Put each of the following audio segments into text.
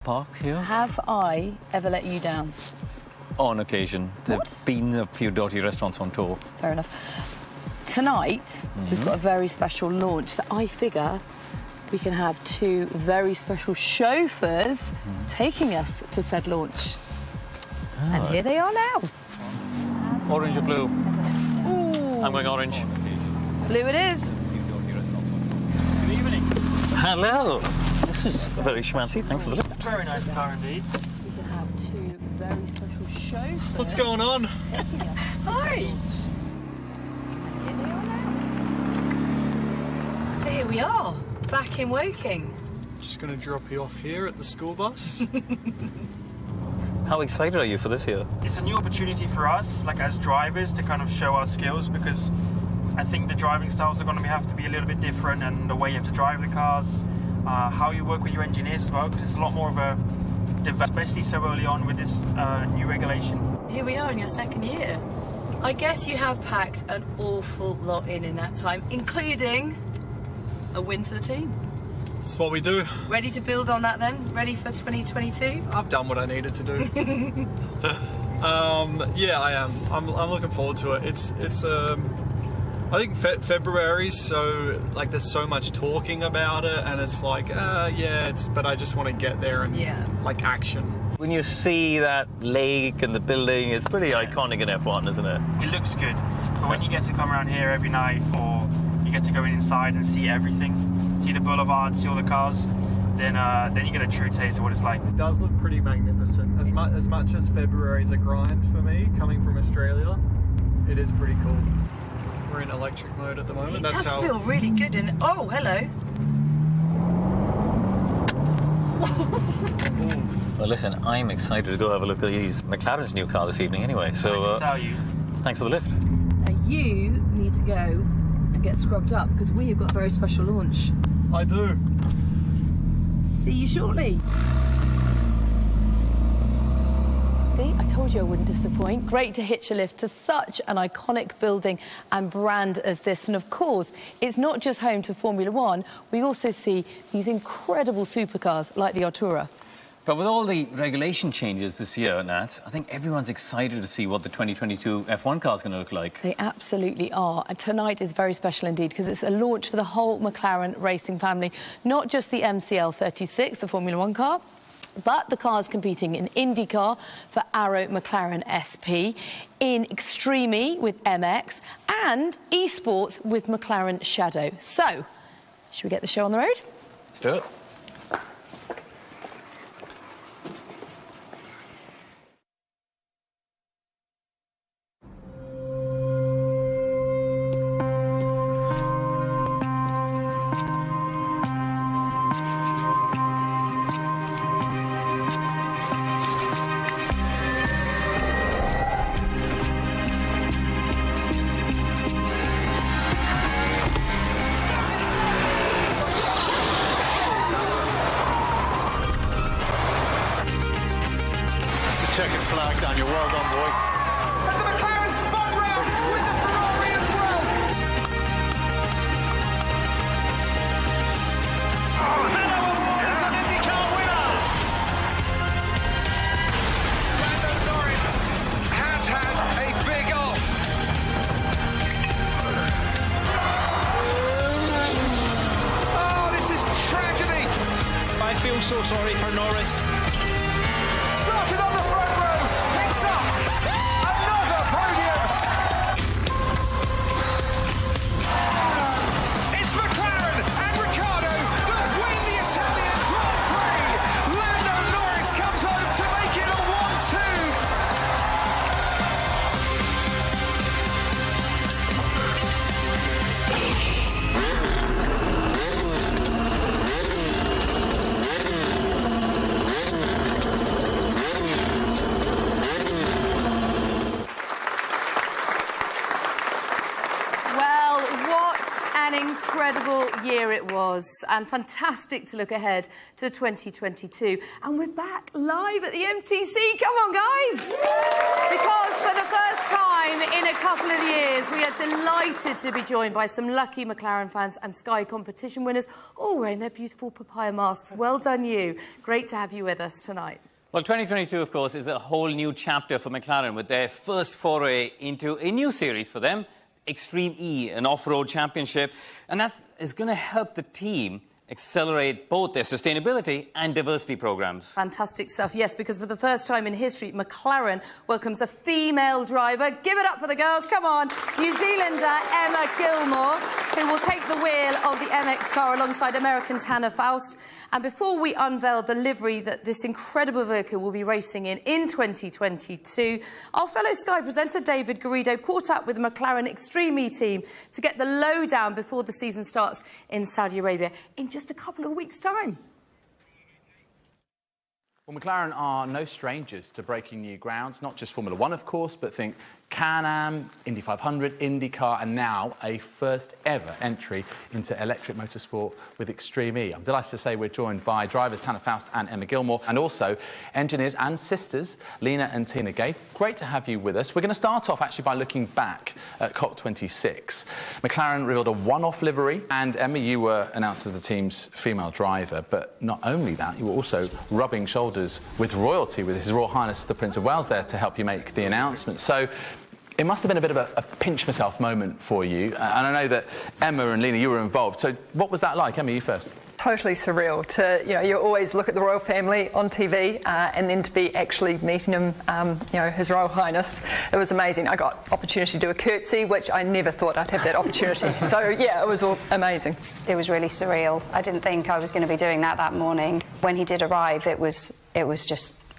park here. Have I ever let you down? On occasion. There's been a few dodgy restaurants on tour. Fair enough. Tonight, we've got a very special launch that I figure we can have two very special chauffeurs taking us to said launch. And here they are now. Orange or blue? Ooh. I'm going orange. Blue it is. Good evening. Hello. This is very schmancy. Thanks for the lift. Very nice car indeed. We can have two very special chauffeurs. What's going on? Hi. So here we are, back in Woking. Just going to drop you off here at the school bus. How excited are you for this year? It's a new opportunity for us, like as drivers, to kind of show our skills, because I think the driving styles are going to have to be a little bit different, and the way you have to drive the cars, how you work with your engineers as well, because it's a lot more of a especially so early on with this new regulation. Here we are in your second year. I guess you have packed an awful lot in that time, including a win for the team. That's what we do. Ready to build on that then? Ready for 2022? I've done what I needed to do. Yeah, I am. I'm looking forward to it. It's I think February, so like there's so much talking about it, and it's like, but I just want to get there and like action. When you see that lake and the building, it's pretty iconic in F1, isn't it? It looks good, but when you get to come around here every night, or you get to go inside and see everything, see the boulevard, see all the cars, then you get a true taste of what it's like. It does look pretty magnificent. As much as February's a grind for me, coming from Australia, it is pretty cool. We're in electric mode at the moment. It That's does feel really good. And oh, hello. Well, listen, I'm excited to go have a look at McLaren's new car this evening anyway, so I can tell you. Thanks for the lift. Now you need to go and get scrubbed up, because we have got a very special launch. I do. See you shortly. See, I told you I wouldn't disappoint. Great to hitch a lift to such an iconic building and brand as this. And of course, it's not just home to Formula One. We also see these incredible supercars like the Artura. But with all the regulation changes this year, Nat, I think everyone's excited to see what the 2022 F1 car is going to look like. They absolutely are. And tonight is very special indeed, because it's a launch for the whole McLaren racing family. Not just the MCL36, the Formula One car, but the cars competing in IndyCar for Arrow McLaren SP, in Extreme with MX, and esports with McLaren Shadow. So, should we get the show on the road? Let's do it. Checkered flag, Daniel. Well done, boy. And the McLaren spun round with the Ferrari as well. Oh, Hanno Award is an IndyCar winner. Lando Norris has had a big off. Oh, this is tragedy. I feel so sorry for Norris. Started on the front row, picks up another podium. It's McLaren and Ricciardo that win the Italian Grand Prix. Lando Norris comes home to make it a 1-2. 1-2. and fantastic to look ahead to 2022. And we're back live at the MTC. Come on, guys! Because for the first time in a couple of years, we are delighted to be joined by some lucky McLaren fans and Sky competition winners, all wearing their beautiful papaya masks. Well done, you. Great to have you with us tonight. Well, 2022, of course, is a whole new chapter for McLaren with their first foray into a new series for them, Extreme E, an off-road championship. And that is going to help the team accelerate both their sustainability and diversity programs. Fantastic stuff, yes, because for the first time in history, McLaren welcomes a female driver. Give it up for the girls, come on. New Zealander Emma Gilmore, who will take the wheel of the MX car alongside American Tanner Faust. And before we unveil the livery that this incredible vehicle will be racing in 2022, our fellow Sky presenter David Garrido caught up with the McLaren Extreme E team to get the lowdown before the season starts in Saudi Arabia in just a couple of weeks' time. Well, McLaren are no strangers to breaking new grounds, not just Formula One, of course, but think Can-Am, Indy 500, IndyCar, and now a first-ever entry into electric motorsport with Extreme E. I'm delighted to say we're joined by drivers Tanner Faust and Emma Gilmore, and also engineers and sisters Lena and Tina Gay. Great to have you with us. We're going to start off actually by looking back at COP26. McLaren revealed a one-off livery, and Emma, you were announced as the team's female driver, but not only that, you were also rubbing shoulders with royalty, with His Royal Highness the Prince of Wales there to help you make the announcement. So it must have been a bit of a pinch myself moment for you, and I know that Emma and Lena, you were involved. So what was that like? Emma, you first. Totally surreal to, you always look at the royal family on TV and then to be actually meeting him, His Royal Highness. It was amazing. I got opportunity to do a curtsy, which I never thought I'd have that opportunity. So yeah, it was all amazing. It was really surreal. I didn't think I was going to be doing that morning. When he did arrive, it was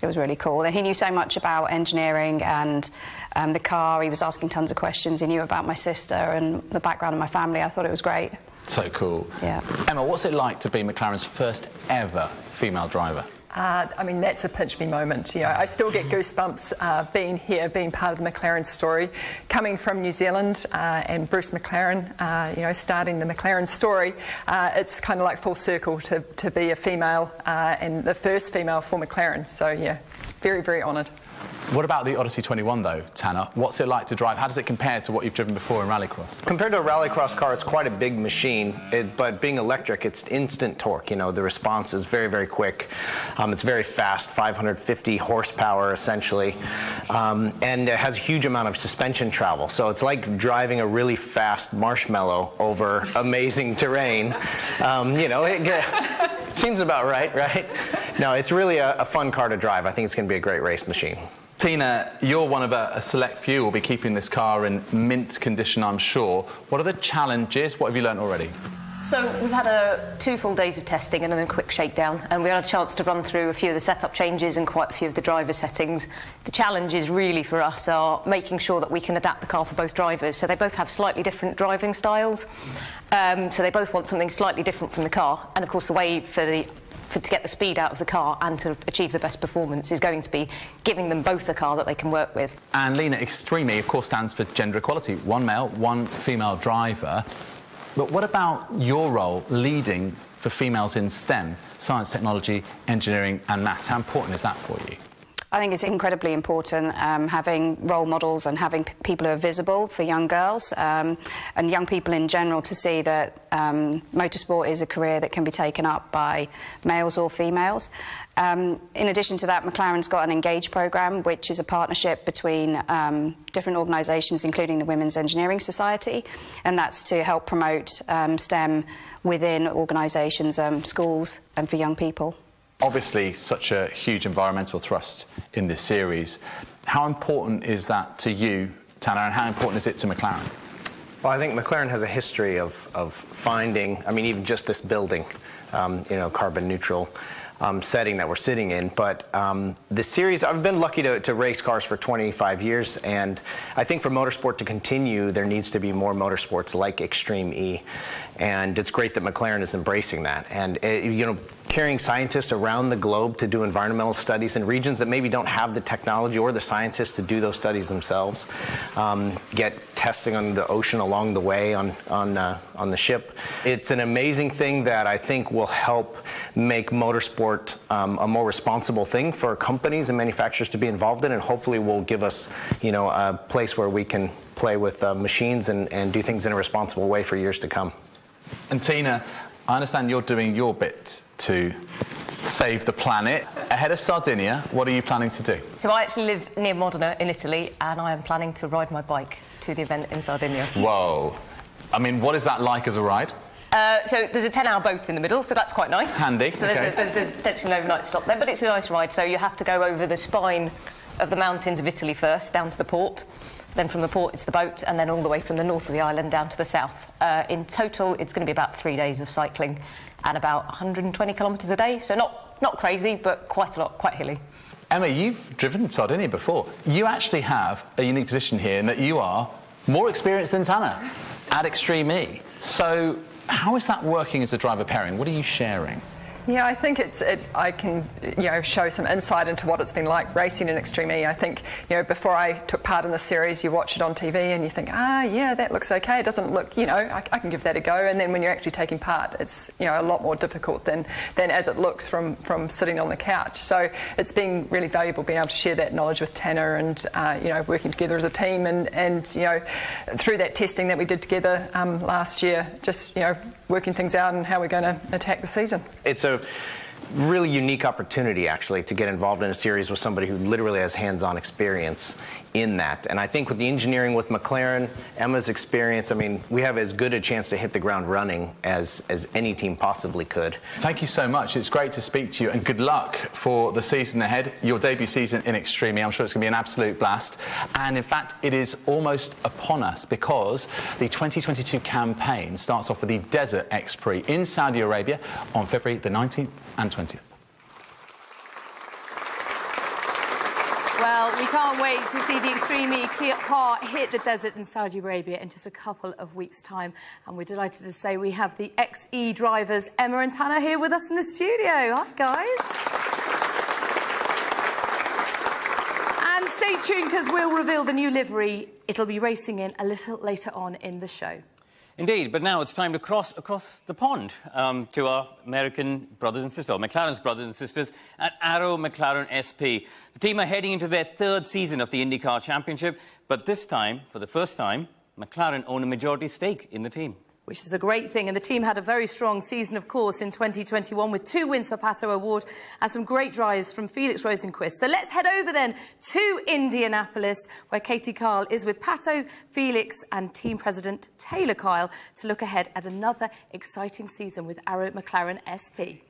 really cool. And he knew so much about engineering and the car. He was asking tons of questions. He knew about my sister and the background of my family. I thought it was great. So cool. Yeah. Emma, what's it like to be McLaren's first ever female driver? I mean, that's a pinch me moment. I still get goosebumps being here, being part of the McLaren story. Coming from New Zealand and Bruce McLaren, starting the McLaren story, it's kind of like full circle to be a female and the first female for McLaren. So, yeah, very, very honoured. What about the Odyssey 21, though, Tanner? What's it like to drive? How does it compare to what you've driven before in rallycross? Compared to a rallycross car, it's quite a big machine, but being electric, it's instant torque. The response is very, very quick. It's very fast, 550 horsepower, essentially, and it has a huge amount of suspension travel. So it's like driving a really fast marshmallow over amazing terrain. It seems about right? No, it's really a fun car to drive. I think it's going to be a great race machine. Tina, you're one of a select few who will be keeping this car in mint condition, I'm sure. What are the challenges? What have you learnt already? So we've had 2 full days of testing and then a quick shakedown, and we had a chance to run through a few of the setup changes and quite a few of the driver settings. The challenges really for us are making sure that we can adapt the car for both drivers. So they both have slightly different driving styles, so they both want something slightly different from the car, and of course the way to get the speed out of the car and to achieve the best performance is going to be giving them both a car that they can work with. And Lena, Extreme E, of course, stands for gender equality. One male, one female driver. But what about your role leading for females in STEM, science, technology, engineering and maths? How important is that for you? I think it's incredibly important having role models and having people who are visible for young girls and young people in general to see that motorsport is a career that can be taken up by males or females. In addition to that, McLaren's got an Engage programme, which is a partnership between different organisations, including the Women's Engineering Society, and that's to help promote STEM within organisations, schools, and for young people. Obviously, such a huge environmental thrust in this series. How important is that to you, Tanner, and how important is it to McLaren? Well, I think McLaren has a history of finding, even just this building, carbon neutral setting that we're sitting in. But the series, I've been lucky to race cars for 25 years, and I think for motorsport to continue, there needs to be more motorsports like Extreme E. And it's great that McLaren is embracing that. And, you know, carrying scientists around the globe to do environmental studies in regions that maybe don't have the technology or the scientists to do those studies themselves, get testing on the ocean along the way on the ship. It's an amazing thing that I think will help make motorsport a more responsible thing for companies and manufacturers to be involved in, and hopefully will give us, you know, a place where we can play with machines and do things in a responsible way for years to come. And Tina, I understand you're doing your bit to save the planet. Ahead of Sardinia, what are you planning to do? So I actually live near Modena in Italy, and I am planning to ride my bike to the event in Sardinia. Whoa. I mean, what is that like as a ride? So there's a 10-hour boat in the middle, so that's quite nice. Handy, so okay. There's potentially an overnight stop there, but it's a nice ride. So you have to go over the spine of the mountains of Italy first, down to the port. Then from the port it's the boat, and then all the way from the north of the island down to the south. In total, it's going to be about 3 days of cycling and about 120 kilometres a day. So not crazy, but quite a lot, quite hilly. Emma, you've driven Sardinia before. You actually have a unique position here in that you are more experienced than Tana at Extreme E. So how is that working as a driver pairing? What are you sharing? Yeah, I think I can, you know, show some insight into what it's been like racing in Extreme E. I think, you know, before I took part in the series, you watch it on TV and you think, yeah, that looks okay. It doesn't look, you know, I can give that a go. And then when you're actually taking part, it's, you know, a lot more difficult than as it looks from sitting on the couch. So it's been really valuable being able to share that knowledge with Tanner and, you know, working together as a team and, you know, through that testing that we did together last year, just, you know, working things out and how we're going to attack the season. It's a really unique opportunity, actually, to get involved in a series with somebody who literally has hands-on experience in that. And I think with the engineering with McLaren, Emma's experience, I mean, we have as good a chance to hit the ground running as any team possibly could. Thank you so much. It's great to speak to you, and good luck for the season ahead, your debut season in Extreme E. I'm sure it's going to be an absolute blast. And in fact, it is almost upon us, because the 2022 campaign starts off with the Desert X Prix in Saudi Arabia on February the 19th and 20th. Well, we can't wait to see the Extreme E car hit the desert in Saudi Arabia in just a couple of weeks' time. And we're delighted to say we have the XE drivers, Emma and Tanner, here with us in the studio. Hi, guys. And stay tuned, because we'll reveal the new livery it'll be racing in a little later on in the show. Indeed, but now it's time to cross across the pond to our American brothers and sisters, or McLaren's brothers and sisters, at Arrow McLaren SP. The team are heading into their third season of the IndyCar Championship, but this time, for the first time, McLaren own a majority stake in the team. Which is a great thing, and the team had a very strong season, of course, in 2021 with 2 wins for Pato Award and some great drives from Felix Rosenqvist. So let's head over then to Indianapolis, where Katie Kyle is with Pato, Felix and team president Taylor Kyle to look ahead at another exciting season with Arrow McLaren SP.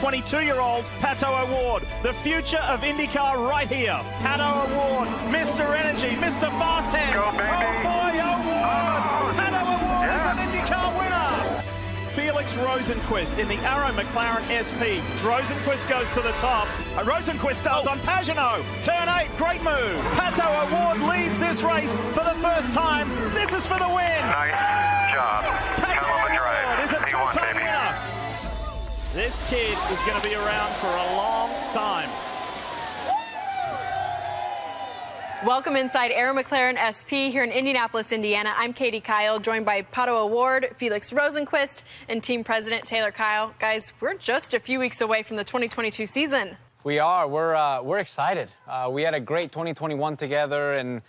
22-year-old Pato Award, the future of IndyCar right here. Pato Award, Mr. Energy, Mr. Fast Hands. Go, baby. Oh boy, Award! Pato Award is an IndyCar winner. Felix Rosenqvist in the Arrow McLaren SP. Rosenqvist goes to the top. Rosenqvist does on Pagenaud. Turn 8, great move. Pato Award leads this race for the first time. This is for the win. Nice job. Pato Hell of a drive. Award is a He won, two-time baby. winner. This kid is going to be around for a long time. Welcome inside Arrow McLaren SP here in Indianapolis, Indiana. I'm Katie Kyle, joined by Pato Award, Felix Rosenqvist, and team president Taylor Kyle. Guys, we're just a few weeks away from the 2022 season. We are. We're excited. We had a great 2021 together, and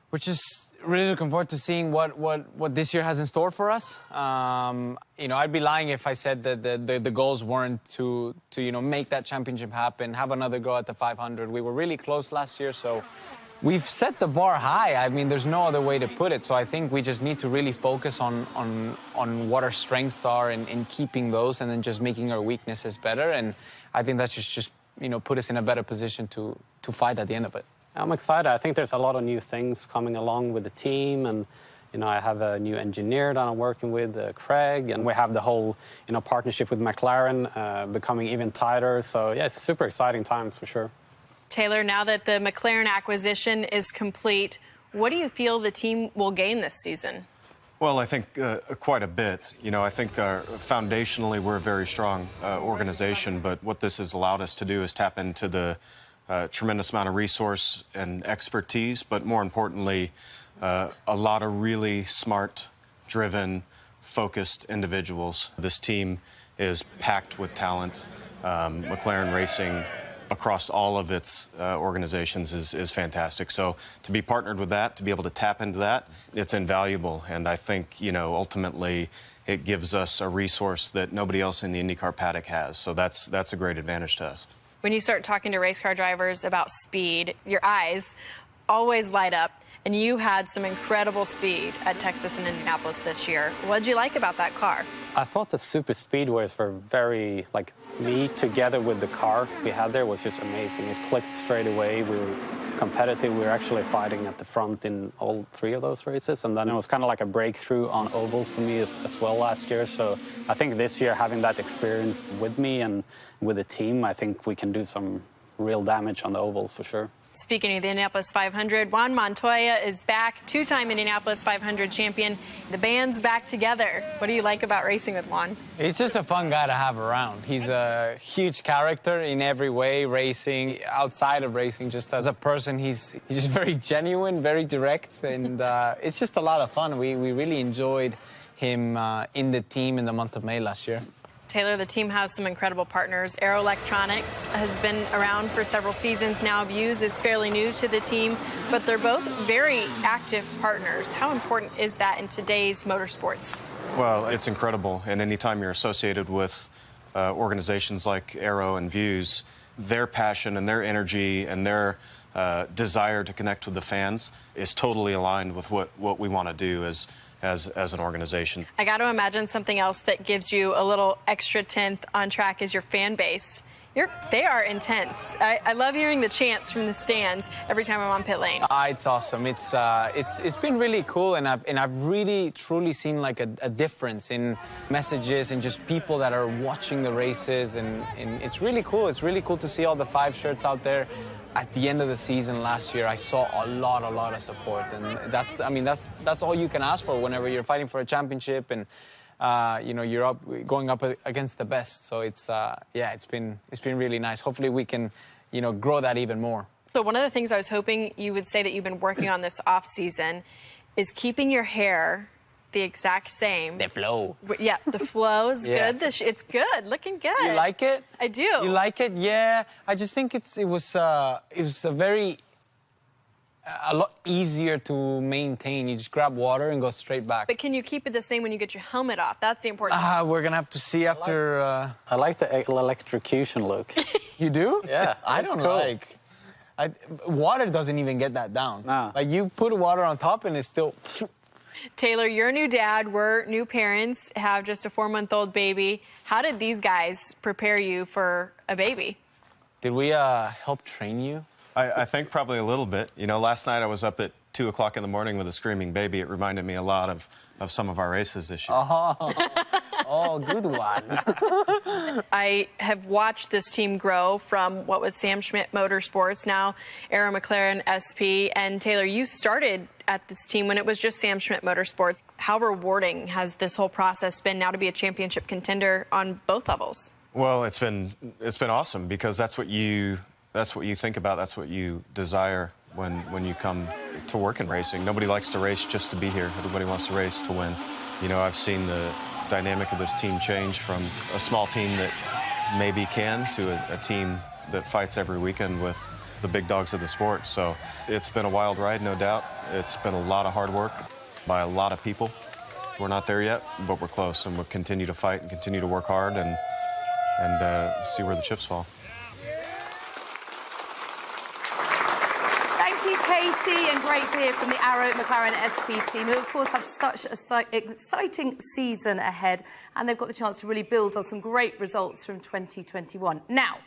we're just really looking forward to seeing what this year has in store for us. You know, I'd be lying if I said that the goals weren't to you know, make that championship happen, have another go at the 500. We were really close last year, so we've set the bar high. I mean, there's no other way to put it. So I think we just need to really focus on what our strengths are in keeping those, and then just making our weaknesses better. And I think that's just you know, put us in a better position to fight at the end of it. I'm excited. I think there's a lot of new things coming along with the team, and you know, I have a new engineer that I'm working with, Craig, and we have the whole, you know, partnership with McLaren becoming even tighter. So yeah, it's super exciting times for sure. Taylor, now that the McLaren acquisition is complete, What do you feel the team will gain this season? Well, I think quite a bit. You know, I think foundationally we're a very strong organization, but what this has allowed us to do is tap into the tremendous amount of resource and expertise, but more importantly, a lot of really smart, driven, focused individuals. This team is packed with talent. McLaren Racing, across all of its organizations, is fantastic. So to be partnered with that, to be able to tap into that, it's invaluable. And I think, you know, ultimately it gives us a resource that nobody else in the IndyCar paddock has. So that's a great advantage to us. When you start talking to race car drivers about speed, your eyes always light up. And you had some incredible speed at Texas and Indianapolis this year. What did you like about that car? I thought the super speedways were very, like, me together with the car we had there was just amazing. It clicked straight away. We were competitive. We were actually fighting at the front in all 3 of those races. And then it was kind of like a breakthrough on ovals for me as well last year. So I think this year, having that experience with me and with the team, I think we can do some real damage on the ovals for sure. Speaking of the Indianapolis 500, Juan Montoya is back, 2-time Indianapolis 500 champion. The band's back together. What do you like about racing with Juan? He's just a fun guy to have around. He's a huge character in every way, racing, outside of racing, just as a person. He's just very genuine, very direct, and it's just a lot of fun. We really enjoyed him in the team in the month of May last year. Taylor, the team has some incredible partners. Aero Electronics has been around for several seasons now. Views is fairly new to the team, but they're both very active partners. How important is that in today's motorsports? Well, it's incredible. And anytime you're associated with organizations like Aero and Views, their passion and their energy and their desire to connect with the fans is totally aligned with what we want to do as an organization. I got to imagine something else that gives you a little extra tenth on track is your fan base. They are intense. I love hearing the chants from the stands every time I'm on pit lane. It's awesome. It's been really cool, and I've really truly seen like a difference in messages and just people that are watching the races, and it's really cool. It's really cool to see all the 5 shirts out there. At the end of the season last year, I saw a lot of support, and that's all you can ask for whenever you're fighting for a championship, and you know, you're going up against the best. So it's been really nice. Hopefully we can, you know, grow that even more. So one of the things I was hoping you would say that you've been working on this off season is keeping your hair the exact same. The flow. Yeah, the flow is good. It's good, looking good. You like it? I do. You like it? Yeah. I just think it was a lot easier to maintain. You just grab water and go straight back. But can you keep it the same when you get your helmet off? That's the important thing. We're gonna have to see after. I like the electrocution look. You do? Yeah. I don't cool. like. Water doesn't even get that down. No. Like you put water on top and it's still. Taylor, you're a new dad. We're new parents, have just a 4-month-old baby. How did these guys prepare you for a baby? Did we help train you? I think probably a little bit. You know, last night I was up at 2 o'clock in the morning with a screaming baby. It reminded me a lot of some of our races this year. Oh, good one. I have watched this team grow from what was Sam Schmidt Motorsports, now Aero McLaren SP. And Taylor, you started at this team when it was just Sam Schmidt Motorsports. How rewarding has this whole process been now to be a championship contender on both levels? Well, it's been awesome, because that's what you think about. That's what you desire when you come to work in racing. Nobody likes to race just to be here. Everybody wants to race to win. You know, I've seen the dynamic of this team change from a small team that maybe can to a team that fights every weekend with the big dogs of the sport. So it's been a wild ride, no doubt. It's been a lot of hard work by a lot of people. We're not there yet, but we're close, and we'll continue to fight and continue to work hard and see where the chips fall. Katie, and great to hear from the Aero McLaren SP team, who of course have such an exciting season ahead, and they've got the chance to really build on some great results from 2021. Now,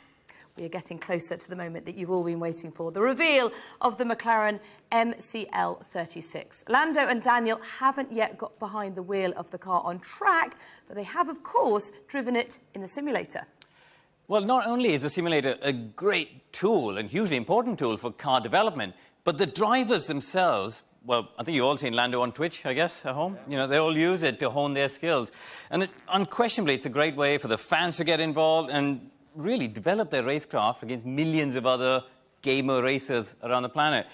we are getting closer to the moment that you've all been waiting for, the reveal of the McLaren McL36. Lando and Daniel haven't yet got behind the wheel of the car on track, but they have, of course, driven it in the simulator. Well, not only is the simulator a great tool and hugely important tool for car development, but the drivers themselves well, I think you've all seen Lando on Twitch, I guess, at home. You know, they all use it to hone their skills. And unquestionably, it's a great way for the fans to get involved and really develop their racecraft against millions of other gamer racers around the planet.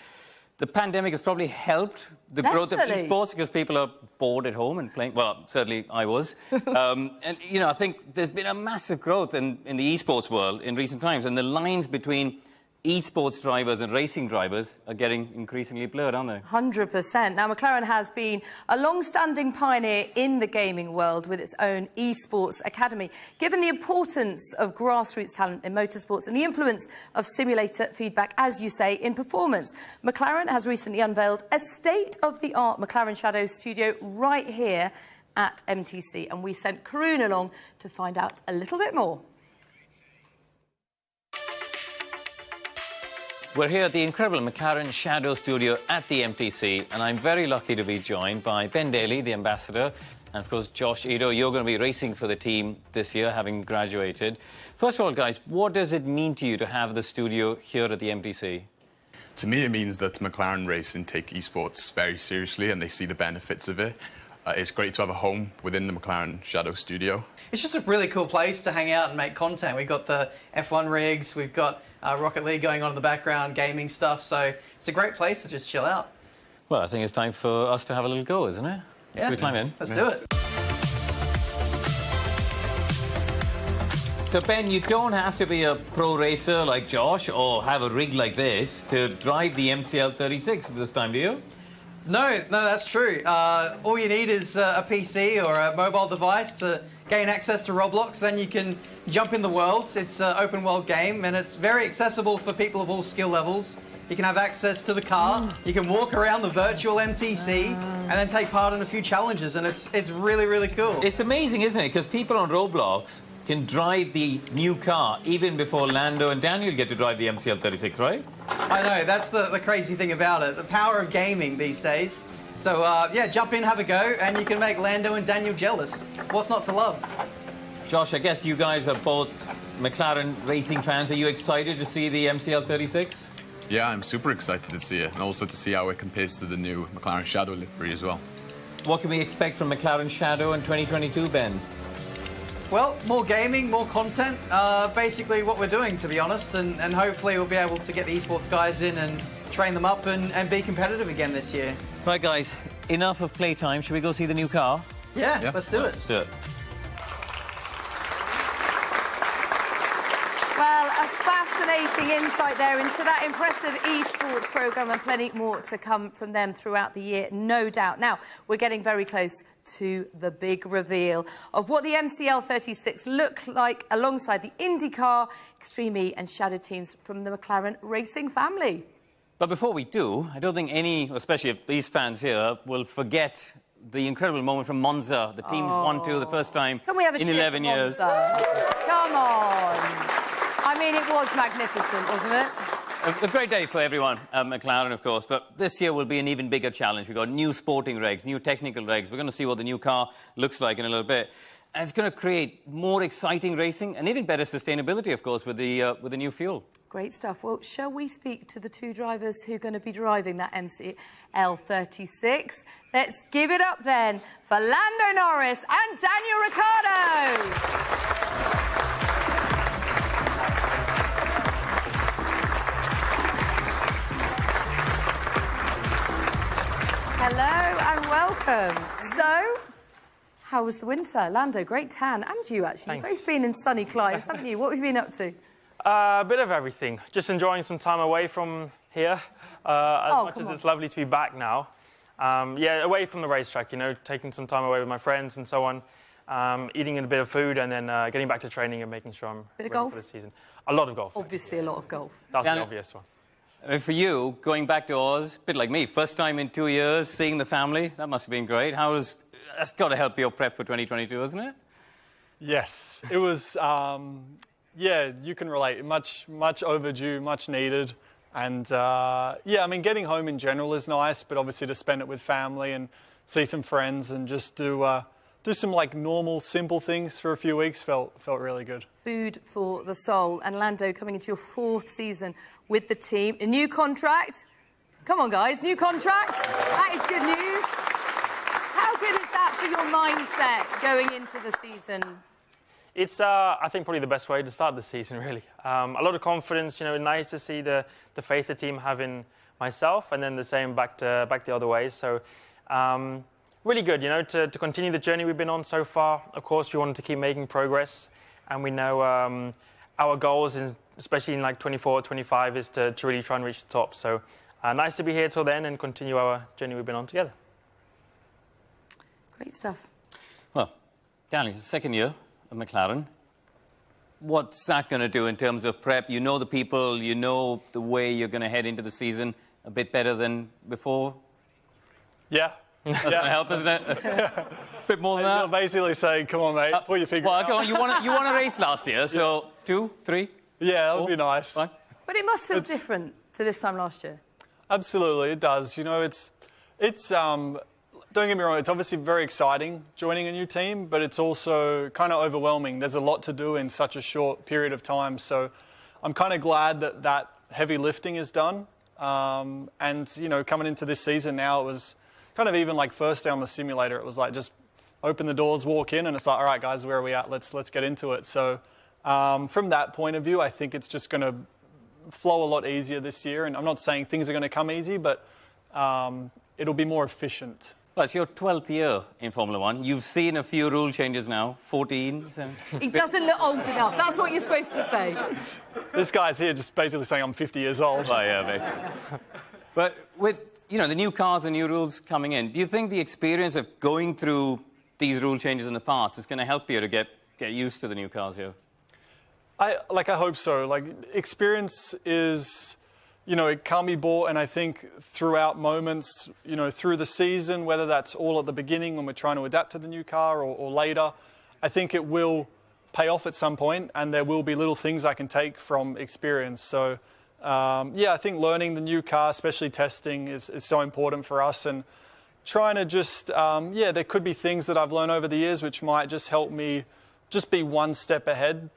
The pandemic has probably helped the growth of esports because people are bored at home and playing. Well, certainly I was. And, you know, I think there's been a massive growth in the esports world in recent times. And the lines between esports drivers and racing drivers are getting increasingly blurred, aren't they? 100%. Now, McLaren has been a long-standing pioneer in the gaming world with its own esports academy. Given the importance of grassroots talent in motorsports and the influence of simulator feedback, as you say, in performance, McLaren has recently unveiled a state-of-the-art McLaren Shadow studio right here at MTC. And we sent Karun along to find out a little bit more. We're here at the incredible McLaren Shadow Studio at the MTC, and I'm very lucky to be joined by Ben Daly, the ambassador, and of course Josh Edo. You're going to be racing for the team this year, having graduated. First of all, guys, what does it mean to you to have the studio here at the MTC? To me, it means that McLaren Racing take esports very seriously and they see the benefits of it. It's great to have a home within the McLaren Shadow Studio. It's just a really cool place to hang out and make content. We've got the F1 rigs, we've got Rocket League going on in the background, gaming stuff, so it's a great place to just chill out. Well, I think it's time for us to have a little go, isn't it? Yeah. Should we climb in? Let's do it. So, Ben, you don't have to be a pro racer like Josh or have a rig like this to drive the MCL36 this time, do you? No, that's true. All you need is a PC or a mobile device to gain access to Roblox. Then you can jump in the world. It's an open world game, and it's very accessible for people of all skill levels. You can have access to the car. You can walk around the virtual MTC and then take part in a few challenges, and it's really, really cool. It's amazing, isn't it? Because people on Roblox can drive the new car even before Lando and Daniel get to drive the MCL36, right? I know, that's the crazy thing about it. The power of gaming these days. So, yeah, jump in, have a go, and you can make Lando and Daniel jealous. What's not to love? Josh, I guess you guys are both McLaren racing fans. Are you excited to see the MCL36? Yeah, I'm super excited to see it, and also to see how it compares to the new McLaren Shadow livery as well. What can we expect from McLaren Shadow in 2022, Ben? Well, more gaming, more content, basically what we're doing, to be honest, and hopefully we'll be able to get the esports guys in and train them up and be competitive again this year. Right, guys, enough of playtime. Should we go see the new car? Yeah. Let's do it. Let's do it. Well, a fascinating insight there into that impressive esports programme, and plenty more to come from them throughout the year, no doubt. Now, we're getting very close to the big reveal of what the MCL36 look like alongside the IndyCar, Extreme E and Shadow teams from the McLaren racing family. But before we do, I don't think any, especially these fans here, will forget the incredible moment from Monza. The team won to the first time in 11 years. Come on. I mean, it was magnificent, wasn't it? A great day for everyone at McLaren, of course, but this year will be an even bigger challenge. We've got new sporting regs, new technical regs. We're going to see what the new car looks like in a little bit. And it's going to create more exciting racing and even better sustainability, of course, with the new fuel. Great stuff. Well, shall we speak to the two drivers who are going to be driving that MCL36? Let's give it up then for Lando Norris and Daniel Ricciardo. Hello and welcome. So, how was the winter? Lando, great tan. And you, actually. Thanks. You've both been in sunny climes, haven't you? What have you been up to? A bit of everything. Just enjoying some time away from here. As much as it's lovely to be back now. Yeah, away from the racetrack, you know, taking some time away with my friends and so on. Eating a bit of food and then getting back to training and making sure I'm ready for the season. A lot of golf. Obviously, a lot of golf. That's the obvious one. I mean, for you, going back to Oz, a bit like me, first time in 2 years, seeing the family, that must have been great. That's got to help your prep for 2022, isn't it? Yes, it was, yeah, you can relate. Much overdue, much needed. And, yeah, I mean, getting home in general is nice, but obviously to spend it with family and see some friends and just do some, like, normal, simple things for a few weeks felt really good. Food for the soul. And Lando, coming into your 4th season with the team, a new contract, Come on, guys, new contract. That is good news. How good is that for your mindset going into the season? It's, I think, probably the best way to start the season, really. A lot of confidence, nice to see the faith the team have in myself, and then the same back the other way. So, really good, to continue the journey we've been on so far. Of course, we wanted to keep making progress, and we know our goals, especially in like 24, 25, is to really try and reach the top. So, nice to be here till then and continue our journey we've been on together. Great stuff. Well, Daniel, second year of McLaren. What's that going to do in terms of prep? You know the people, you know the way you're going to head into the season a bit better than before? Yeah. That's going to help, isn't it? A bit more than that? You're basically saying, come on, mate, pull your finger out. Come on, you won a race last year, so 2, 3? Yeah, that would be nice. Fine. But it must feel different to this time last year. Absolutely, it does. It's don't get me wrong, it's obviously very exciting joining a new team, but it's also kind of overwhelming. There's a lot to do in such a short period of time. So I'm kind of glad that heavy lifting is done. And, coming into this season now, it was kind of even like first day on the simulator. It was like just open the doors, walk in, and it's like, all right, guys, where are we at? Let's get into it. So from that point of view, I think it's just going to flow a lot easier this year. And I'm not saying things are going to come easy, but it'll be more efficient. Well, it's your 12th year in Formula One. You've seen a few rule changes now, 14. 17. He doesn't look old enough. That's what you're supposed to say. This guy's here just basically saying I'm 50 years old. Oh, yeah, basically. But with, the new cars and new rules coming in, do you think the experience of going through these rule changes in the past is going to help you to get used to the new cars here? I hope so. Experience is... it can be bought, and I think throughout moments, through the season, whether that's all at the beginning when we're trying to adapt to the new car or later, I think it will pay off at some point, and there will be little things I can take from experience. So, I think learning the new car, especially testing, is so important for us, and trying to just, there could be things that I've learned over the years which might just help me just be one step ahead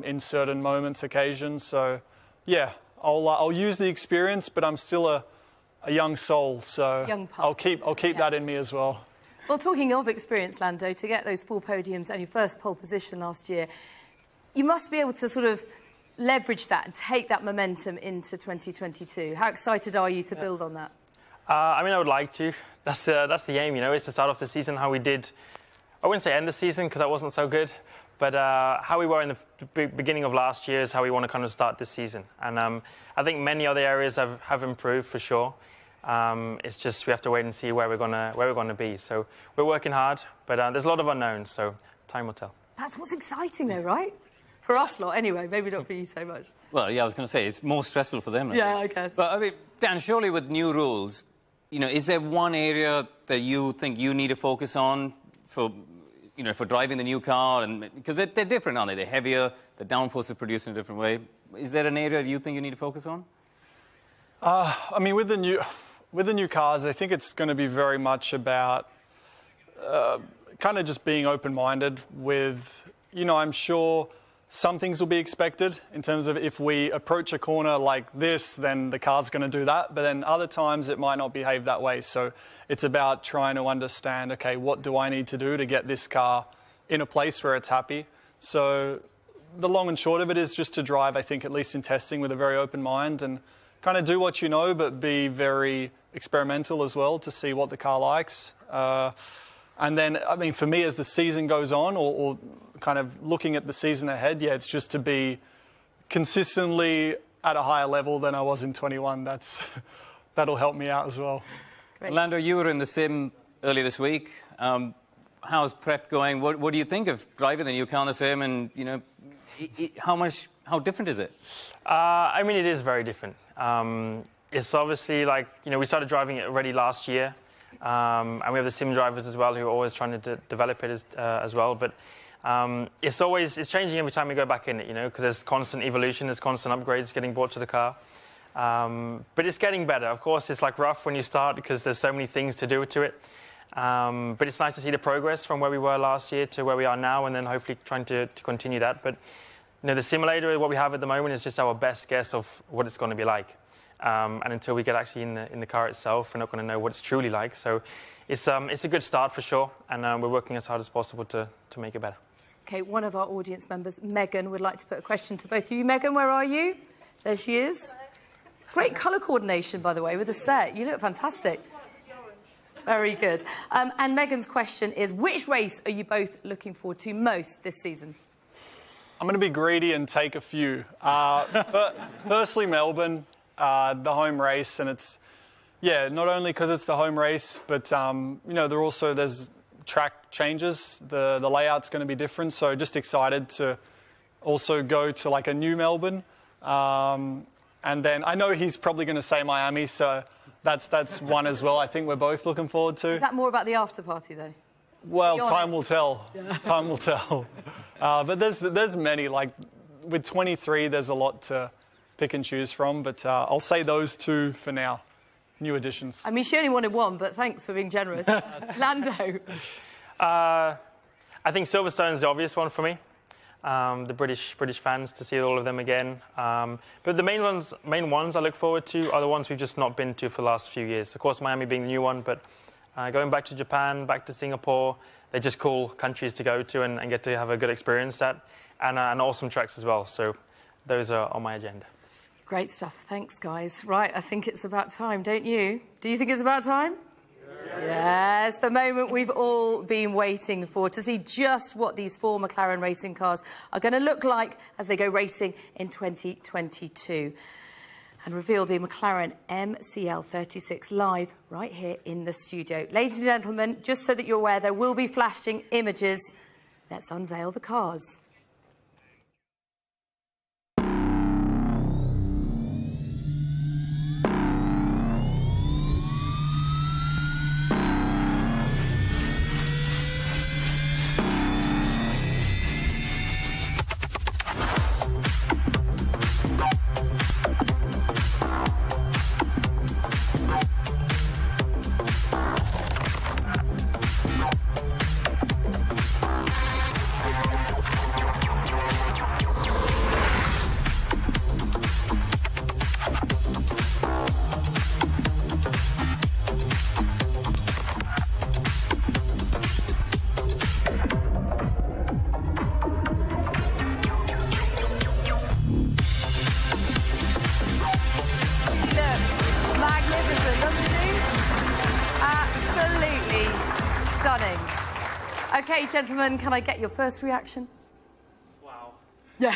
in certain moments, occasions. So, yeah. I'll use the experience, but I'm still a young soul, so I'll keep that in me as well. Well, talking of experience, Lando, to get those 4 podiums and your first pole position last year, you must be able to sort of leverage that and take that momentum into 2022. How excited are you to build on that? I would like to. That's the aim, is to start off the season how we did. I wouldn't say end the season because that wasn't so good. But how we were in the beginning of last year is how we want to kind of start this season. And I think many other areas have improved for sure. It's just we have to wait and see where we're gonna be. So we're working hard, but there's a lot of unknowns. So time will tell. That's what's exciting, though, right? For us lot, anyway. Maybe not for you so much. Well, yeah, I was going to say it's more stressful for them. I guess. But Dan, surely with new rules, is there one area that you think you need to focus on for driving the new car? And because they're different, aren't they? They're heavier, the downforce is produced in a different way. Is there an area you think you need to focus on? With the new cars, I think it's going to be very much about kind of just being open-minded with, I'm sure some things will be expected in terms of if we approach a corner like this, then the car's going to do that. But then other times it might not behave that way. So it's about trying to understand, okay, what do I need to do to get this car in a place where it's happy? So the long and short of it is just to drive, I think, at least in testing, with a very open mind and kind of do what you know, but be very experimental as well to see what the car likes. And then, for me, as the season goes on, or kind of looking at the season ahead, it's just to be consistently at a higher level than I was in 21. That'll help me out as well. Great. Lando, you were in the sim earlier this week. How's prep going? What do you think of driving the new car in the sim? And, how different is it? It is very different. It's obviously we started driving it already last year. And we have the sim drivers as well who are always trying to develop it as well. But it's changing every time we go back in it, because there's constant evolution, there's constant upgrades getting brought to the car. But it's getting better. Of course, it's rough when you start because there's so many things to do to it. But it's nice to see the progress from where we were last year to where we are now, and then hopefully trying to continue that. But the simulator, what we have at the moment, is just our best guess of what it's going to be like. And until we get actually in the car itself, we're not going to know what it's truly like. So it's a good start for sure, and we're working as hard as possible to make it better. Okay, one of our audience members, Megan, would like to put a question to both of you. Megan, where are you? There she is. Great colour coordination, by the way, with the set. You look fantastic. Very good. And Megan's question is, which race are you both looking forward to most this season? I'm going to be greedy and take a few. But firstly, Melbourne, the home race, and it's, yeah, not only because it's the home race, but, you know, there's track changes. The layout's going to be different, so just excited to also go to like a new Melbourne. And then I know he's probably going to say Miami, so that's one as well. I think we're both looking forward to. Is that more about the after party, though? Well, time will tell. Yeah. Time will tell. But there's many. Like with 23, there's a lot to pick and choose from. But I'll say those two for now. New additions. I mean, she only wanted one, but thanks for being generous. Lando. I think Silverstone's the obvious one for me. The British fans, to see all of them again. But the main ones I look forward to are the ones we've just not been to for the last few years. Of course, Miami being the new one, but going back to Japan, back to Singapore, they're just cool countries to go to and get to have a good experience at, and awesome tracks as well. So those are on my agenda. Great stuff. Thanks, guys. Right, I think it's about time, don't you? Do you think it's about time? Yes, the moment we've all been waiting for, to see just what these 4 McLaren racing cars are going to look like as they go racing in 2022. And reveal the McLaren MCL36 live right here in the studio. Ladies and gentlemen, just so that you're aware, there will be flashing images. Let's unveil the cars. Okay, gentlemen, can I get your first reaction? Wow. Yeah.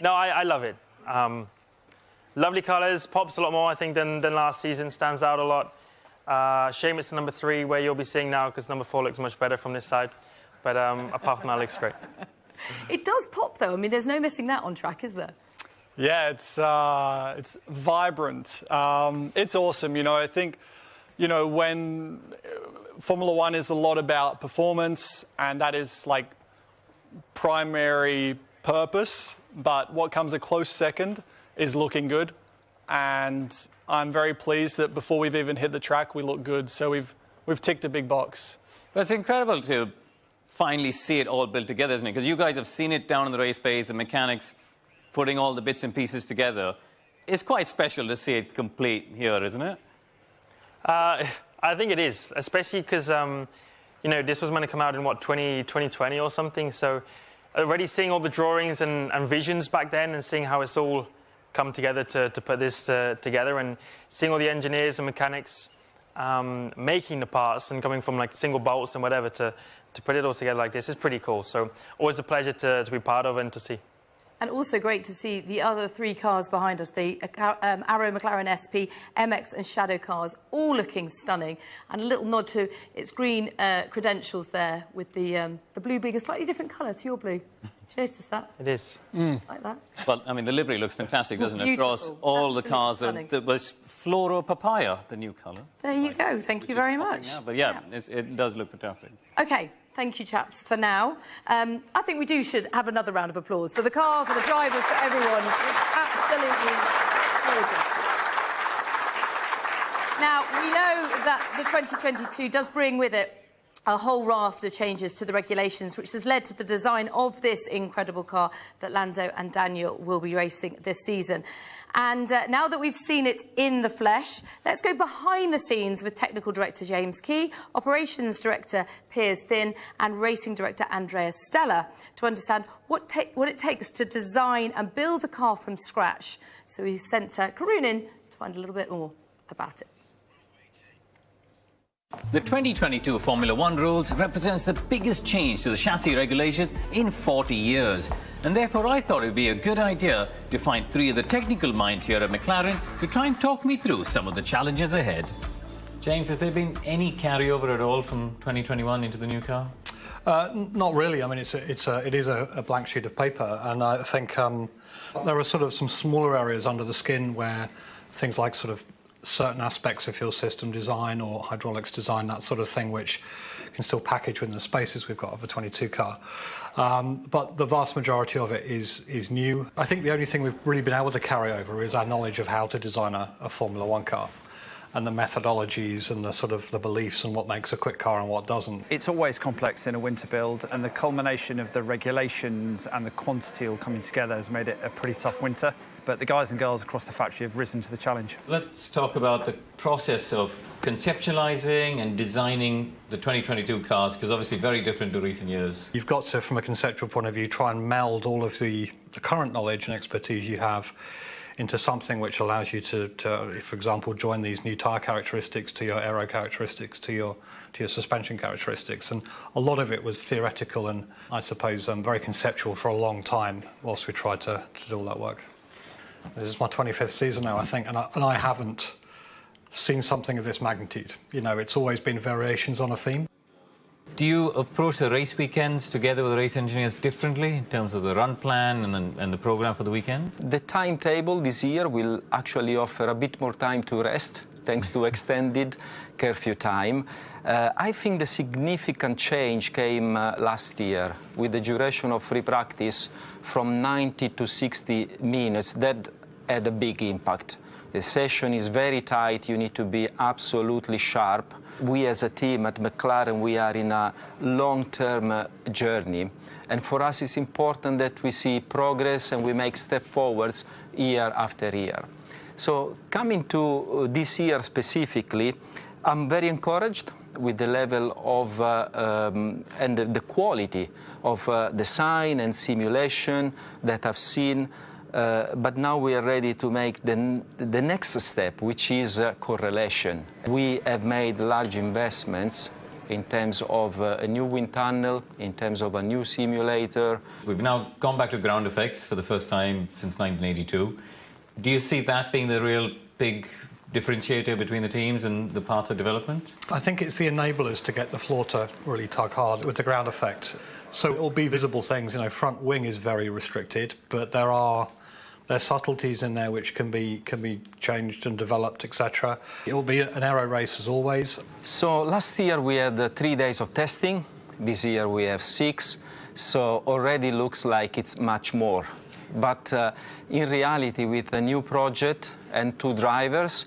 No, I love it. Lovely colours, pops a lot more, I think, than last season, stands out a lot. Shame it's the number 3 where you'll be seeing now, because number 4 looks much better from this side. But apart from that, it looks great. It does pop, though. I mean, there's no missing that on track, is there? Yeah, it's vibrant. It's awesome. You know, I think, you know, when Formula One is a lot about performance, and that is like primary purpose, but what comes a close second is looking good. And I'm very pleased that before we've even hit the track, we look good. So we've ticked a big box. But it's incredible to finally see it all built together, isn't it? Because you guys have seen it down in the race bays, the mechanics putting all the bits and pieces together. It's quite special to see it complete here, isn't it? I think it is, especially because, you know, this was going to come out in, 2020 or something. So already seeing all the drawings and visions back then, and seeing how it's all come together to put this together, and seeing all the engineers and mechanics making the parts and coming from like single bolts and whatever to put it all together like this is pretty cool. So always a pleasure to be part of and to see. And also great to see the other 3 cars behind us, the Arrow McLaren SP, MX and Shadow cars, all looking stunning. And a little nod to its green credentials there, with the blue being a slightly different colour to your blue. Did you notice that? It is. Like that. Well, I mean, the livery looks fantastic, doesn't it? Across all the cars. That was Floro Papaya, the new colour. There you go. Thank you very much. But yeah, it does look fantastic. OK. Thank you, chaps, for now. I think we should have another round of applause for the car, for the drivers, for everyone. It's absolutely gorgeous. Now, we know that the 2022 does bring with it a whole raft of changes to the regulations, which has led to the design of this incredible car that Lando and Daniel will be racing this season. And now that we've seen it in the flesh, let's go behind the scenes with Technical Director James Key, Operations Director Piers Thin, and Racing Director Andrea Stella to understand what it takes to design and build a car from scratch. So we sent Karun in to find a little bit more about it. The 2022 Formula One rules represents the biggest change to the chassis regulations in 40 years. And therefore I thought it would be a good idea to find three of the technical minds here at McLaren to try and talk me through some of the challenges ahead. James, has there been any carryover at all from 2021 into the new car? Not really. I mean, it is a blank sheet of paper, and I think there are sort of some smaller areas under the skin where things like sort of certain aspects of fuel system design or hydraulics design, that sort of thing, which can still package within the spaces we've got of a 22 car. But the vast majority of it is new. I think the only thing we've really been able to carry over is our knowledge of how to design a Formula One car, and the methodologies and the sort of the beliefs and what makes a quick car and what doesn't. It's always complex in a winter build, and the culmination of the regulations and the quantity all coming together has made it a pretty tough winter. But the guys and girls across the factory have risen to the challenge. Let's talk about the process of conceptualizing and designing the 2022 cars, because obviously very different to recent years. You've got to, from a conceptual point of view, try and meld all of the current knowledge and expertise you have into something which allows you to, for example, join these new tyre characteristics to your aero characteristics, to your suspension characteristics. And a lot of it was theoretical and, I suppose, very conceptual for a long time whilst we tried to do all that work. This is my 25th season now, I think, and I haven't seen something of this magnitude. You know, it's always been variations on a theme. Do you approach the race weekends together with the race engineers differently in terms of the run plan and the program for the weekend? The timetable this year will actually offer a bit more time to rest, thanks to extended curfew time. I think the significant change came last year with the duration of free practice from 90 to 60 minutes. That had a big impact. The session is very tight. You need to be absolutely sharp. We as a team at McLaren, we are in a long-term journey. And for us, it's important that we see progress and we make steps forwards year after year. So coming to this year specifically, I'm very encouraged with the level of and the quality of design and simulation that I've seen. But now we are ready to make the next step, which is correlation. We have made large investments in terms of a new wind tunnel, in terms of a new simulator. We've now gone back to ground effects for the first time since 1982. Do you see that being the real big differentiator between the teams and the path of development? I think it's the enablers to get the floor to really tug hard with the ground effect. So it will be visible things, you know, front wing is very restricted, but there's subtleties in there which can be changed and developed, etc. It will be an aero race as always. So last year we had 3 days of testing. This year we have 6. So already looks like it's much more. But in reality, with a new project and 2 drivers,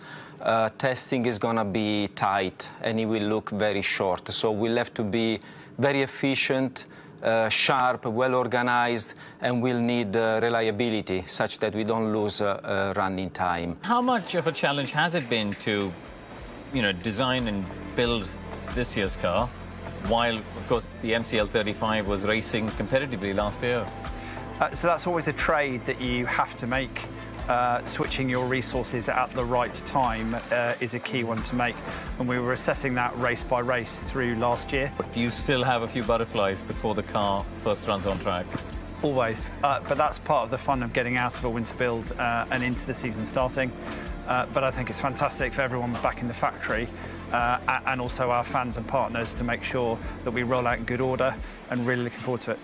testing is going to be tight and it will look very short. So we'll have to be very efficient, sharp, well organized, and we'll need reliability such that we don't lose running time. How much of a challenge has it been to, design and build this year's car, while, of course, the MCL35 was racing competitively last year? So that's always a trade that you have to make. Switching your resources at the right time is a key one to make, and we were assessing that race by race through last year. Do you still have a few butterflies before the car first runs on track? Always, but that's part of the fun of getting out of a winter build and into the season starting. But I think it's fantastic for everyone back in the factory and also our fans and partners to make sure that we roll out in good order, and really looking forward to it.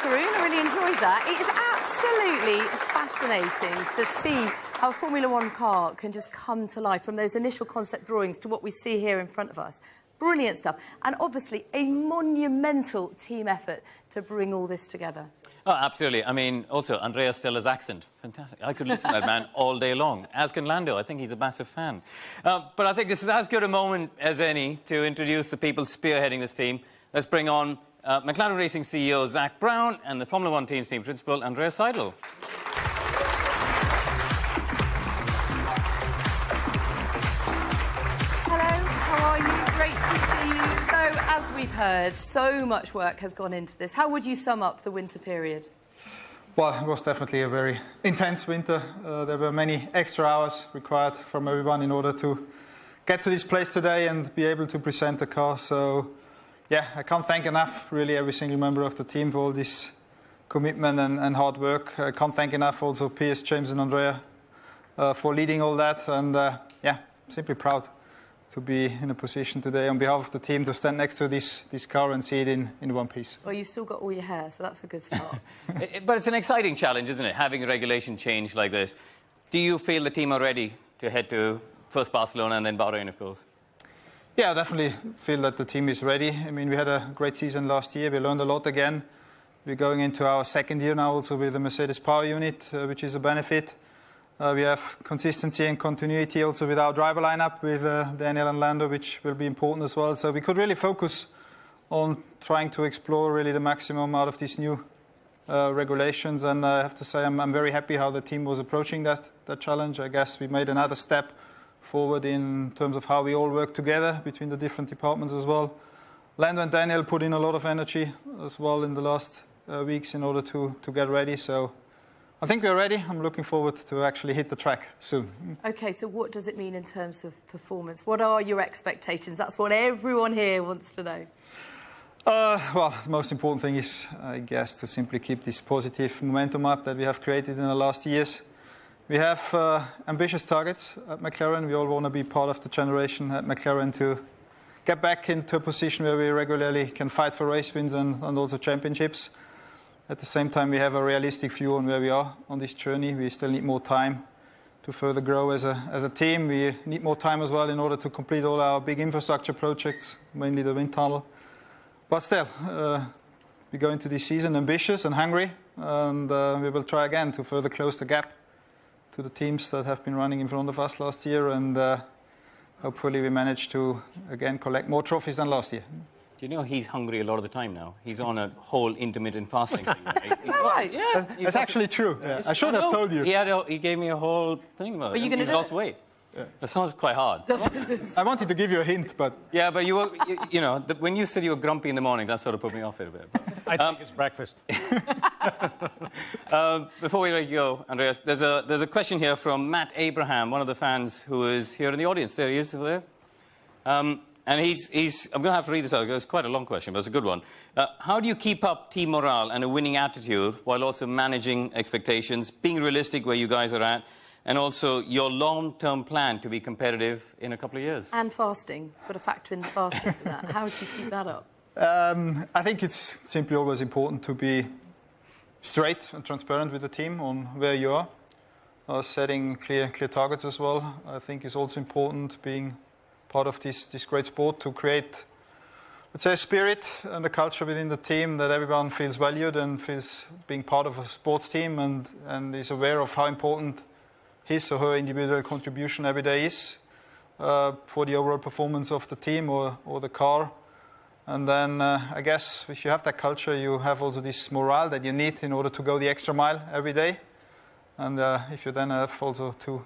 Karun, I really enjoyed that. It is absolutely fascinating to see how a Formula One car can just come to life from those initial concept drawings to what we see here in front of us. Brilliant stuff. And obviously a monumental team effort to bring all this together. Oh, absolutely. I mean, also, Andrea Stella's accent. Fantastic. I could listen to that man all day long. As can Lando. I think he's a massive fan. But I think this is as good a moment as any to introduce the people spearheading this team. Let's bring on McLaren Racing CEO Zak Brown and the Formula One team's team principal, Andrea Seidel. As we've heard, so much work has gone into this. How would you sum up the winter period? Well, it was definitely a very intense winter. There were many extra hours required from everyone in order to get to this place today and be able to present the car. So, yeah, I can't thank enough, really, every single member of the team for all this commitment and hard work. I can't thank enough also Piers, James and Andrea for leading all that. And, yeah, simply proud to be in a position today on behalf of the team to stand next to this car and see it in one piece. Well, you've still got all your hair, so that's a good start. But it's an exciting challenge, isn't it, having a regulation change like this? Do you feel the team are ready to head to first Barcelona and then Bahrain, of course? Yeah, I definitely feel that the team is ready. I mean, we had a great season last year. We learned a lot again. We're going into our second year now also with the Mercedes Power Unit, which is a benefit. We have consistency and continuity also with our driver lineup with Daniel and Lando, which will be important as well. So we could really focus on trying to explore really the maximum out of these new regulations. And I have to say I'm very happy how the team was approaching that challenge. I guess we made another step forward in terms of how we all work together between the different departments as well. Lando and Daniel put in a lot of energy as well in the last weeks in order to get ready. So I think we're ready. I'm looking forward to actually hit the track soon. OK, so what does it mean in terms of performance? What are your expectations? That's what everyone here wants to know. Well, the most important thing is, I guess, to simply keep this positive momentum up that we have created in the last years. We have ambitious targets at McLaren. We all want to be part of the generation at McLaren to get back into a position where we regularly can fight for race wins and also championships. At the same time, we have a realistic view on where we are on this journey. We still need more time to further grow as a team. We need more time as well in order to complete all our big infrastructure projects, mainly the wind tunnel. But still, we go into this season ambitious and hungry, and we will try again to further close the gap to the teams that have been running in front of us last year, and hopefully we manage to, again, collect more trophies than last year. Do you know he's hungry a lot of the time now? He's on a whole intermittent fasting thing. Right? Right? Yeah. That's actually true. Yeah. I should have told you. He gave me a whole thing about it. He's lost weight. Yeah. That sounds quite hard. I wanted to give you a hint, but... Yeah, but you were, you know, when you said you were grumpy in the morning, that sort of put me off it a bit. I think it's breakfast. Before we let you go, Andreas, there's a question here from Matt Abraham, one of the fans who is here in the audience. There he is, over there. And he's I'm going to have to read this out because it's quite a long question, but it's a good one. How do you keep up team morale and a winning attitude while also managing expectations, being realistic where you guys are at, and also your long-term plan to be competitive in a couple of years? And fasting. Got to factor in the fasting to that. How do you keep that up? I think it's simply always important to be straight and transparent with the team on where you are. Setting clear targets as well, I think, is also important, being part of this great sport to create, let's say, a spirit and a culture within the team that everyone feels valued and feels being part of a sports team and is aware of how important his or her individual contribution every day is for the overall performance of the team or the car. And then I guess if you have that culture, you have also this morale that you need in order to go the extra mile every day. And if you then have also two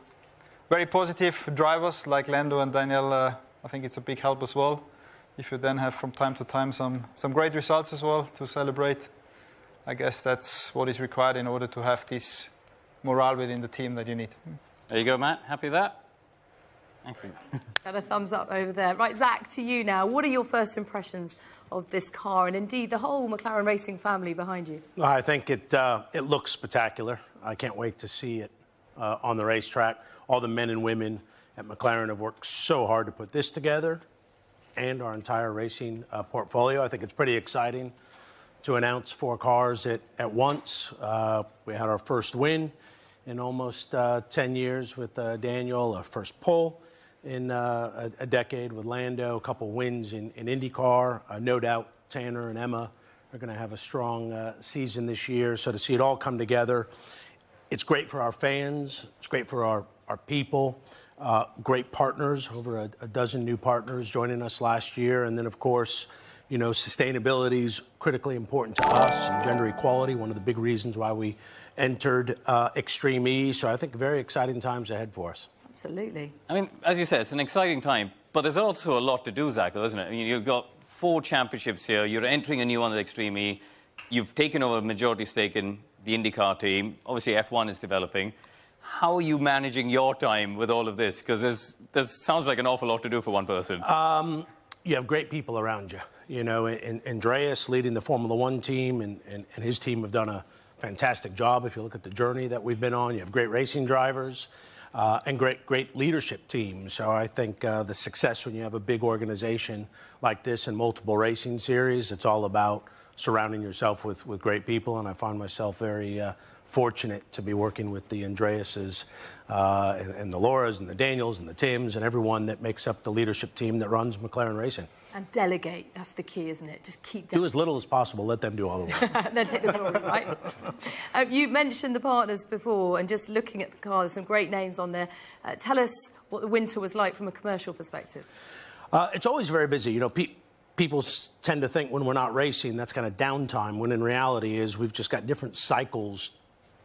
very positive drivers like Lando and Daniel, I think it's a big help as well. If you then have from time to time some great results as well to celebrate, I guess that's what is required in order to have this morale within the team that you need. There you go, Matt. Happy with that? Excellent. Got a thumbs up over there. Right, Zak, to you now. What are your first impressions of this car and indeed the whole McLaren racing family behind you? I think it looks spectacular. I can't wait to see it on the racetrack. All the men and women at McLaren have worked so hard to put this together and our entire racing portfolio. I think it's pretty exciting to announce 4 cars at once. We had our first win in almost 10 years with Daniel, our first pole in a decade with Lando, a couple wins in IndyCar. No doubt Tanner and Emma are going to have a strong season this year. So to see it all come together, it's great for our fans. It's great for our people. Great partners, over a dozen new partners joining us last year. And then, of course, you know, sustainability is critically important to us, and gender equality, one of the big reasons why we entered Extreme E. So I think very exciting times ahead for us. Absolutely. I mean, as you said, it's an exciting time, but there's also a lot to do, Zach, though, isn't it? I mean, you've got 4 championships here. You're entering a new one at Extreme E. You've taken over a majority stake in the IndyCar team. Obviously, F1 is developing. How are you managing your time with all of this? Because there's sounds like an awful lot to do for one person. You have great people around you. You know, Andreas leading the Formula One team and his team have done a fantastic job. If you look at the journey that we've been on, you have great racing drivers and great leadership teams. So I think the success when you have a big organization like this and multiple racing series, it's all about surrounding yourself with great people. And I find myself very fortunate to be working with the Andreases and the Lauras and the Daniels and the Tims and everyone that makes up the leadership team that runs McLaren Racing. And delegate, that's the key, isn't it? Just keep Do as little as possible, let them do all the work. Then take the glory, right? You mentioned the partners before, and just looking at the car, there's some great names on there. Tell us what the winter was like from a commercial perspective. It's always very busy. You know, people tend to think when we're not racing, that's kind of downtime, when in reality is we've just got different cycles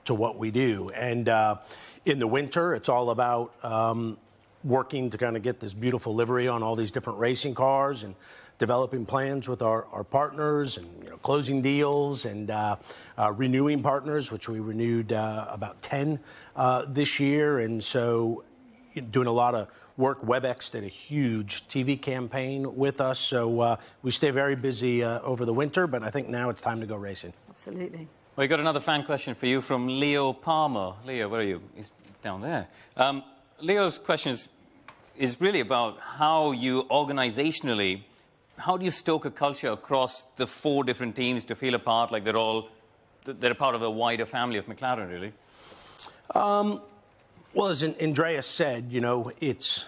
to what we do. And in the winter, it's all about working to kind of get this beautiful livery on all these different racing cars and developing plans with our partners and, you know, closing deals and renewing partners, which we renewed about 10 this year. And so doing a lot of work. WebEx did a huge TV campaign with us. So we stay very busy over the winter, but I think now it's time to go racing. Absolutely. Well, we got another fan question for you from Leo Palmer. Leo, where are you? He's down there. Leo's question is really about how you organizationally, how do you stoke a culture across the 4 different teams to feel a part, like they're a part of a wider family of McLaren, really? Well, as Andreas said, you know, it's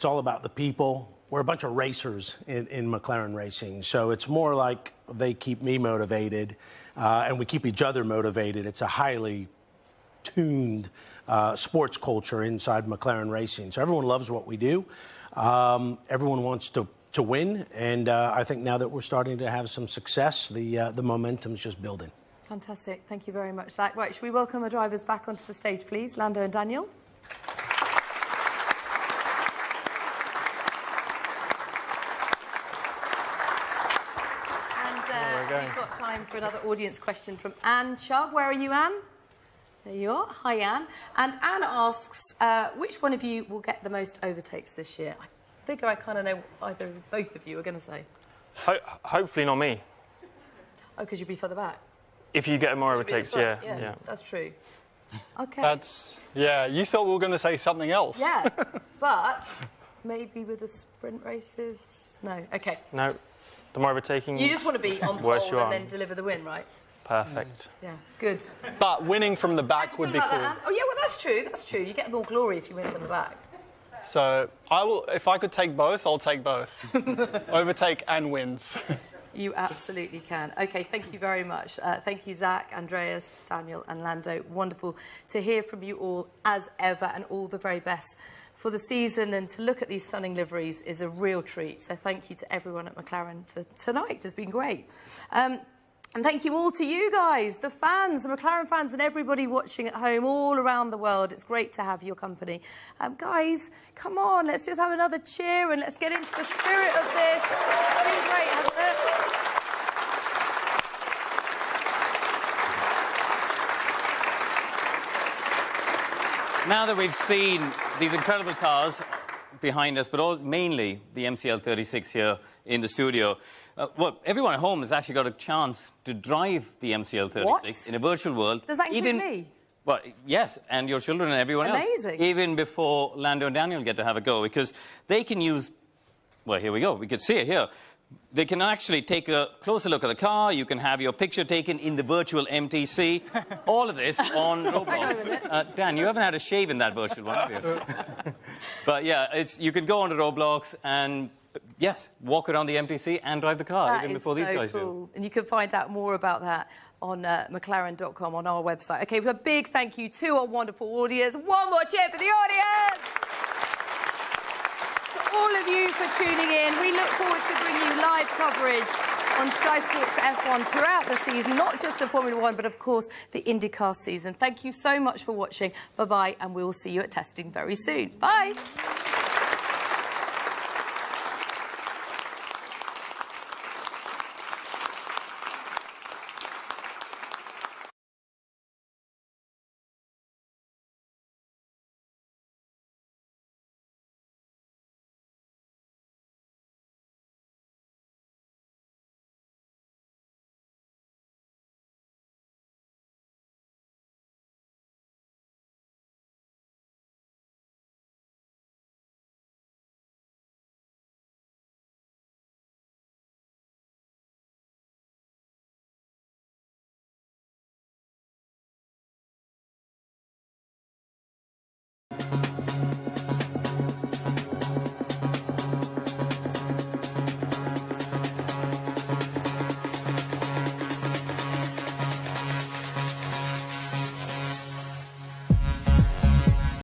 all about the people. We're a bunch of racers in McLaren Racing, so it's more like they keep me motivated, and we keep each other motivated. It's a highly tuned sports culture inside McLaren Racing. So everyone loves what we do. Everyone wants to win, and I think now that we're starting to have some success, the momentum's just building. Fantastic. Thank you very much, Zach. Right, should we welcome our drivers back onto the stage, please? Lando and Daniel. We've got time for another audience question from Anne Chubb. Where are you, Anne? There you are. Hi, Anne. And Anne asks, which one of you will get the most overtakes this year? I figure I kind of know what both of you are going to say. Hopefully not me. Oh, because you'll be further back? If you get more overtakes, yeah. That's true. Okay. You thought we were going to say something else. Yeah, but maybe with the sprint races? No, okay. No, the more overtaking... You just want to be on pole and then deliver the win, right? Perfect. Yeah, good. But winning from the back would be cool. Oh, yeah, well, that's true. That's true. You get more glory if you win from the back. So if I could take both, I'll take both. Overtake and wins. You absolutely can. Okay, thank you very much. Thank you, Zach, Andreas, Daniel and Lando. Wonderful to hear from you all as ever, and all the very best for the season. And to look at these stunning liveries is a real treat. So thank you to everyone at McLaren for tonight. It's been great. And thank you all to you guys, the fans, the McLaren fans and everybody watching at home all around the world. It's great to have your company. Guys, come on, let's just have another cheer and let's get into the spirit of this. It's been great, hasn't it? Now that we've seen these incredible cars behind us, but mainly the MCL36 here in the studio, well, everyone at home has actually got a chance to drive the MCL36 in a virtual world. Does that include me? Well, yes, and your children and everyone else. Amazing. Even before Lando and Daniel get to have a go, because they can use... Well, here we go. We can see it here. They can actually take a closer look at the car. You can have your picture taken in the virtual MTC. All of this on Roblox. Dan, you haven't had a shave in that virtual one, have you? But yeah, you can go onto Roblox and yes, walk around the MPC and drive the car, That even is before these so guys cool. do. And you can find out more about that on McLaren.com on our website. OK, a big thank you to our wonderful audience. One more cheer for the audience! To all of you for tuning in. We look forward to bringing you live coverage on Sky Sports F1 throughout the season, not just the Formula One, but of course the IndyCar season. Thank you so much for watching. Bye-bye, and we will see you at testing very soon. Bye.